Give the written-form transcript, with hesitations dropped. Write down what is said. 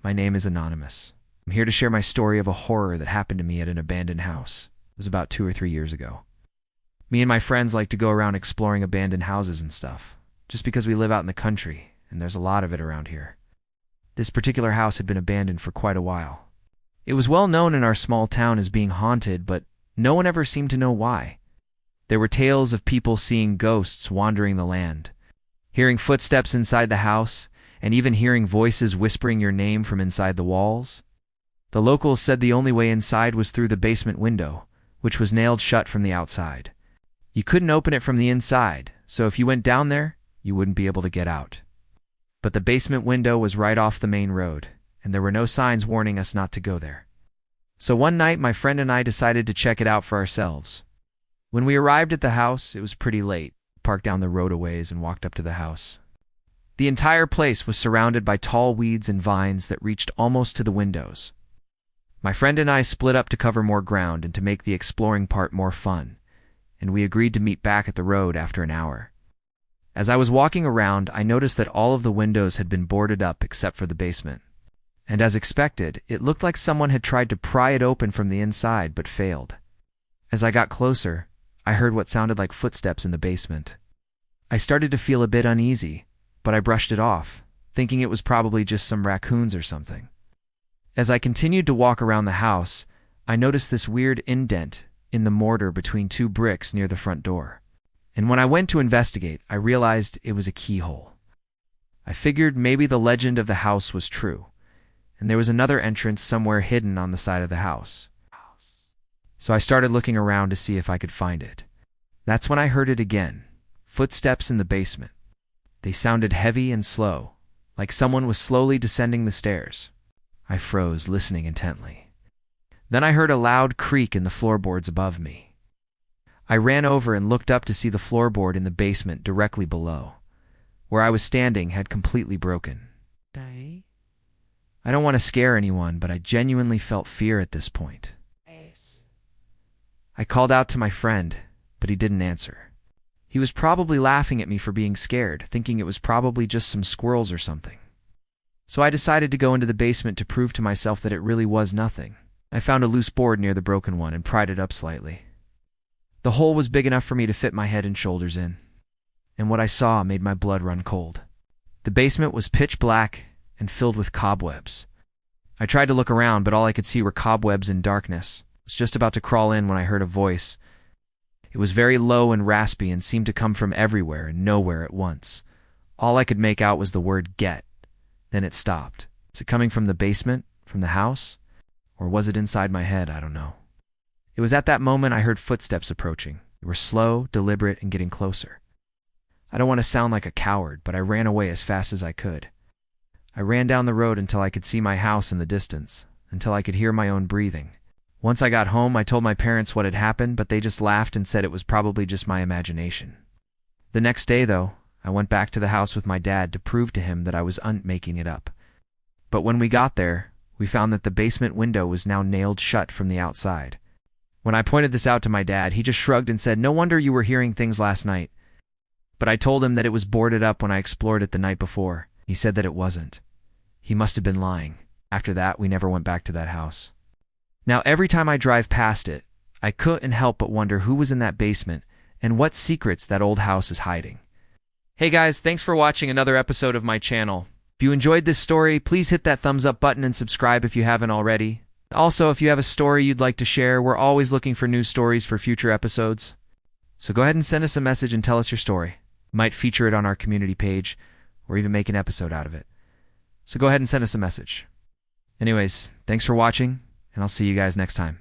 My name is Anonymous. I'm here to share my story of a horror that happened to me at an abandoned house. It was about 2 or 3 years ago. Me and my friends like to go around exploring abandoned houses and stuff, just because we live out in the country, and there's a lot of it around here. This particular house had been abandoned for quite a while. It was well known in our small town as being haunted, but no one ever seemed to know why. There were tales of people seeing ghosts wandering the land, hearing footsteps inside the house, and even hearing voices whispering your name from inside the walls. The locals said the only way inside was through the basement window, which was nailed shut from the outside. You couldn't open it from the inside, so if you went down there, you wouldn't be able to get out. But the basement window was right off the main road, and there were no signs warning us not to go there. So one night, my friend and I decided to check it out for ourselves. When we arrived at the house, it was pretty late. Parked down the road a ways and walked up to the house. The entire place was surrounded by tall weeds and vines that reached almost to the windows. My friend and I split up to cover more ground and to make the exploring part more fun, and we agreed to meet back at the road after an hour. As I was walking around, I noticed that all of the windows had been boarded up except for the basement. And as expected, it looked like someone had tried to pry it open from the inside but failed. As I got closer, I heard what sounded like footsteps in the basement. I started to feel a bit uneasy, but I brushed it off, thinking it was probably just some raccoons or something. As I continued to walk around the house, I noticed this weird indent in the mortar between 2 bricks near the front door. And when I went to investigate, I realized it was a keyhole. I figured maybe the legend of the house was true, and there was another entrance somewhere hidden on the side of the house. So I started looking around to see if I could find it. That's when I heard it again, footsteps in the basement. They sounded heavy and slow, like someone was slowly descending the stairs. I froze, listening intently. Then I heard a loud creak in the floorboards above me. I ran over and looked up to see the floorboard in the basement directly below. Where I was standing had completely broken. I don't want to scare anyone, but I genuinely felt fear at this point. I called out to my friend, but he didn't answer. He was probably laughing at me for being scared, thinking it was probably just some squirrels or something. So I decided to go into the basement to prove to myself that it really was nothing. I found a loose board near the broken one and pried it up slightly. The hole was big enough for me to fit my head and shoulders in, and what I saw made my blood run cold. The basement was pitch black and filled with cobwebs. I tried to look around, but all I could see were cobwebs and darkness. I was just about to crawl in when I heard a voice. It was very low and raspy and seemed to come from everywhere and nowhere at once. All I could make out was the word "get." Then it stopped. Was it coming from the basement, from the house? Or was it inside my head? I don't know. It was at that moment I heard footsteps approaching. They were slow, deliberate, and getting closer. I don't want to sound like a coward, but I ran away as fast as I could. I ran down the road until I could see my house in the distance, until I could hear my own breathing. Once I got home, I told my parents what had happened, but they just laughed and said it was probably just my imagination. The next day, though, I went back to the house with my dad to prove to him that I was making it up. But when we got there, we found that the basement window was now nailed shut from the outside. When I pointed this out to my dad, he just shrugged and said, "No wonder you were hearing things last night." But I told him that it was boarded up when I explored it the night before. He said that it wasn't. He must have been lying. After that, we never went back to that house. Now, every time I drive past it, I couldn't help but wonder who was in that basement and what secrets that old house is hiding. Hey guys, thanks for watching another episode of my channel. If you enjoyed this story, please hit that thumbs up button and subscribe if you haven't already. Also, if you have a story you'd like to share, we're always looking for new stories for future episodes. So go ahead and send us a message and tell us your story. We might feature it on our community page or even make an episode out of it. So go ahead and send us a message. Anyways, thanks for watching, and I'll see you guys next time.